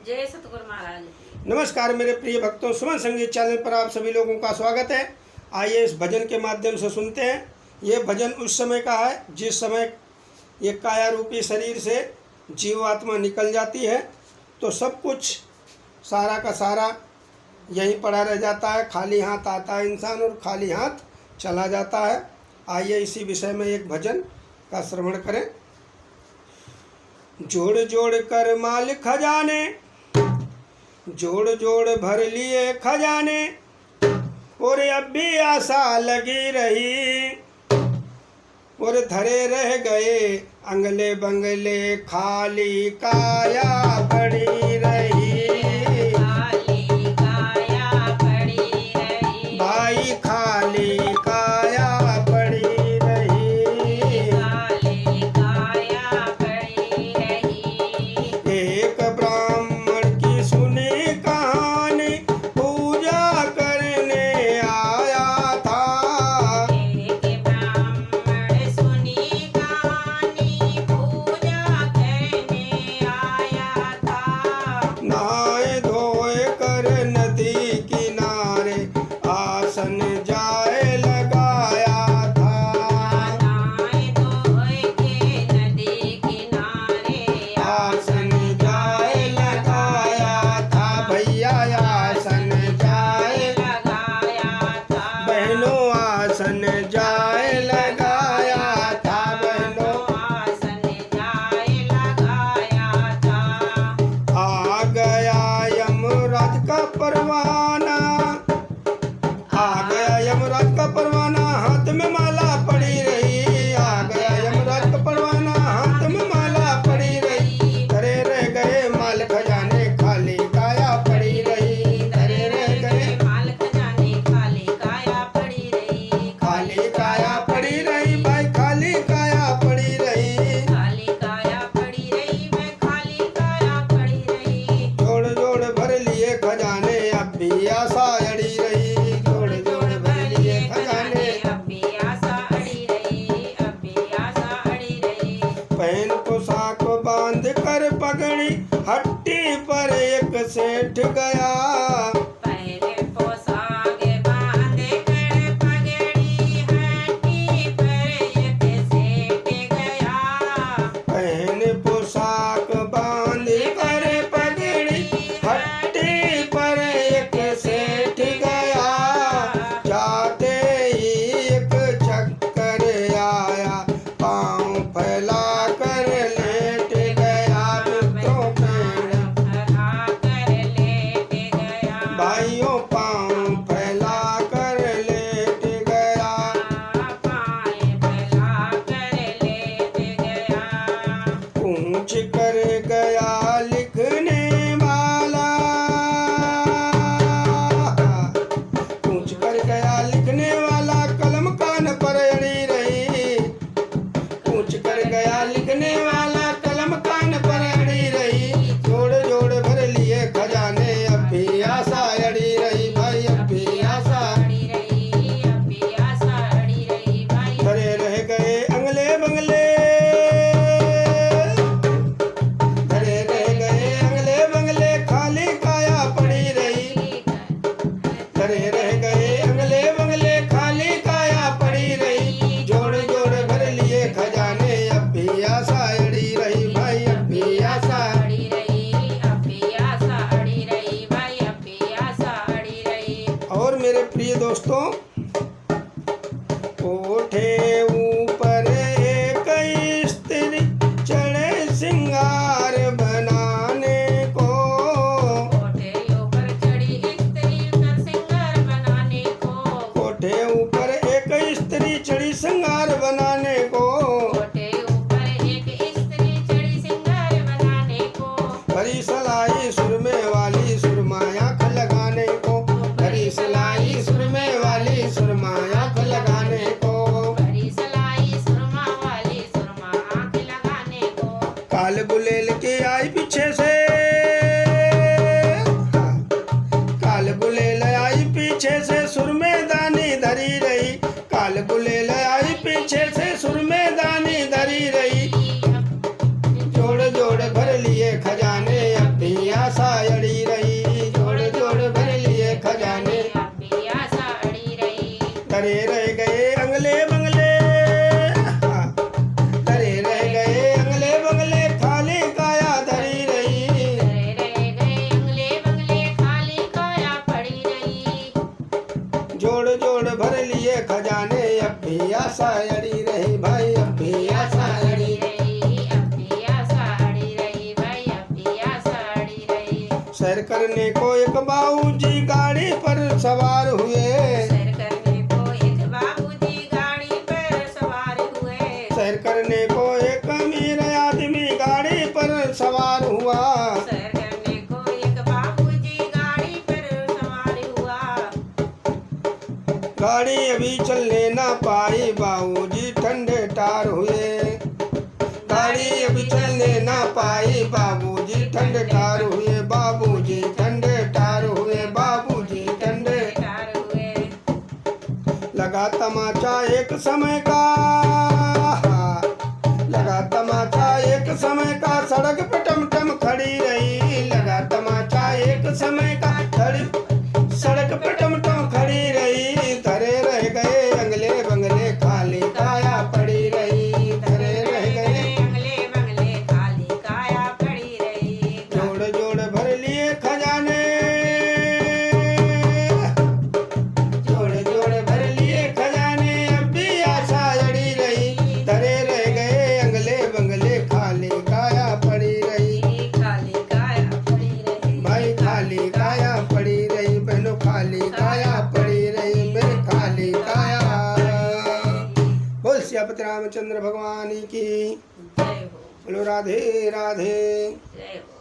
जय सतगुरु महाराज। नमस्कार मेरे प्रिय भक्तों, सुमन संगीत चैनल पर आप सभी लोगों का स्वागत है। आइए इस भजन के माध्यम से सुनते हैं। ये भजन उस समय का है जिस समय ये काया रूपी शरीर से जीवात्मा निकल जाती है तो सब कुछ सारा का सारा यहीं पड़ा रह जाता है। खाली हाथ आता है इंसान और खाली हाथ चला जाता है। आइए इसी विषय में एक भजन का श्रवण करें। जोड़ जोड़ कर माल खजाने, जोड़ जोड़ भर लिए खजाने, और अब भी आशा लगी रही, और धरे रह गए अंगले बंगले, खाली काया पड़ी रही, खाली काया पड़ी रही, भाई खाली काया पड़ी रही, खाली काया पड़ी रही। एक ब्राह्मण की सुनी कहानी, पूजा करने आया था, एक ब्राह्मण सुनी कहानी, पूजा करने आया था। नहाए धोए कर नदी किनारे, आसन जाए लगाया था, नहाए धोए के नदी किनारे, आसन जाए लगाया था, भैया आसन जाए, लगाया था। बहनों आसन जाए लगाया था, बहनों आसन जाए लगाया था। आ गया यमराज का परवाना, आ गया यमराज का परवाना, हाथ में माला पड़ी रही, आ गया यमराज का परवाना, हाथ में माला पड़ी रही, धरे रह गए माल खजाने, खाली काया पड़ी रही, धरे रह गए माल खजाने, खाली काया पड़ी रही, खाली काया पड़ी रही, भाई खाली काया पड़ी रही, खाली काया पड़ी रही, मैं खाली काया पड़ी रही। जोड़ जोड़ भर लिए खजाने, अब भी आशा अड़ी रही, जोड़ जोड़ भर लिए खजाने, अब भी आशा अड़ी रही, अब भी आशा अड़ी रही। पहन पोशाक बांध कर पगड़ी, हट्टी पर एक सेठ गया, पहले पोशाक बांध कर पगड़ी, हड्डी पर एक सेठ गया। पहन पोशाक बांध कर पगड़ी, हट्टी पर एक सेठ गया, जाते ही एक चक्कर आया, पाँव फैला कर लेट गया, मित्रों पेड़ फैला कर लेट गया, भाइयों पाँव फैला कर लेट गया, पाँव फैला कर लेट गया। पूछ कर गया लिखने वाला, पूछ कर गया लिखने वाला, कलम कान पर अड़ी रही, पूछ कर गया लिखने वाला, कलम कान पर अड़ी रही, जोड़ जोड़ भर लिए खजाने, अब भी आशा अड़ी रही, भाई अब भी आशा, अड़ी रही, अब भी आशा अड़ी रही, भाई धरे रह गए अंगले बंगले, धरे रह गए अंगले बंगले, खाली काया पड़ी रही, धरे रह गए अंगले बंगले, खाली काया पड़ी रही, जोड़ जोड़ भर लिए खजाने, अब भी आशा अड़ी रही, भाई अब भी आशा, अड़ी रही, अब भी आशा अड़ी रही, भाई अब भी आशा अड़ी रही। और मेरे प्रिय दोस्तों, कोठे ऊपर एक स्त्री चढ़े श्रृंगार बनाने को, कोठे ऊपर चढ़ी स्त्री कर श्रृंगार बनाने को, कोठे ऊपर एक स्त्री चढ़ी श्रृंगार बनाने को, कोठे ऊपर एक स्त्री चढ़ी श्रृंगार बनाने को, भरी सलाई सुरमे वाली सुरमा आँख लगाने को, भरी सलाई सुरमे वाली सुरमा आँख लगाने को, भरी सलाई सुरमा वाली सुरमा आँख लगाने को, काल गुलेल के आई पीछे से, काल गुलेल आई पीछे से, सुरमे दानी धरी रही, काल गुलेल आई पीछे से, सुरमे दानी धरी रही, जोड़ जोड़ भर लिए खजाने, अब भी सैर करने को एक बाबूजी गाड़ी पर सवार हुए। सैर करने को एक बाबूजी गाड़ी पर सवार हुए। सैर करने को एक अमीर आदमी गाड़ी पर सवार हुआ। सैर करने को एक बाबूजी गाड़ी पर सवार हुआ। गाड़ी अभी चलने ना पाई बाबूजी ठंडे टार हुए। गाड़ी अभी चलने ना पाई बाबूजी ठंडे टार हुए। बाबूजी ठंडे टार हुए। बाबूजी ठंडे टार हुए। लगा तमाचा एक समय का। लगा तमाचा एक समय का सड़क पे टमटम खड़ी रही। लगा तमाचा एक समय का सड़क पे टमटम खड़ी रही। धरे रह गए अंगले बंगले खाली काया पड़ी रही। धरे रह गए अंगले बंगले खाली काया पड़ी रही। जोड़ जोड़ भर लिए खजाने। जोड़ जोड़ भर लिए खजाने अब भी आशा अड़ी रही। धरे रह गए अंगले बंगले खाली काया पड़ी रही। खाली काया पड़ी रही। भाई खाली काया पड़ी रही। बहनों खाली काया पड़ी रही। मेरे खाली काया। बोल सियापति रामचंद्र भगवान की। जय हो। बोलो राधे राधे। जय हो।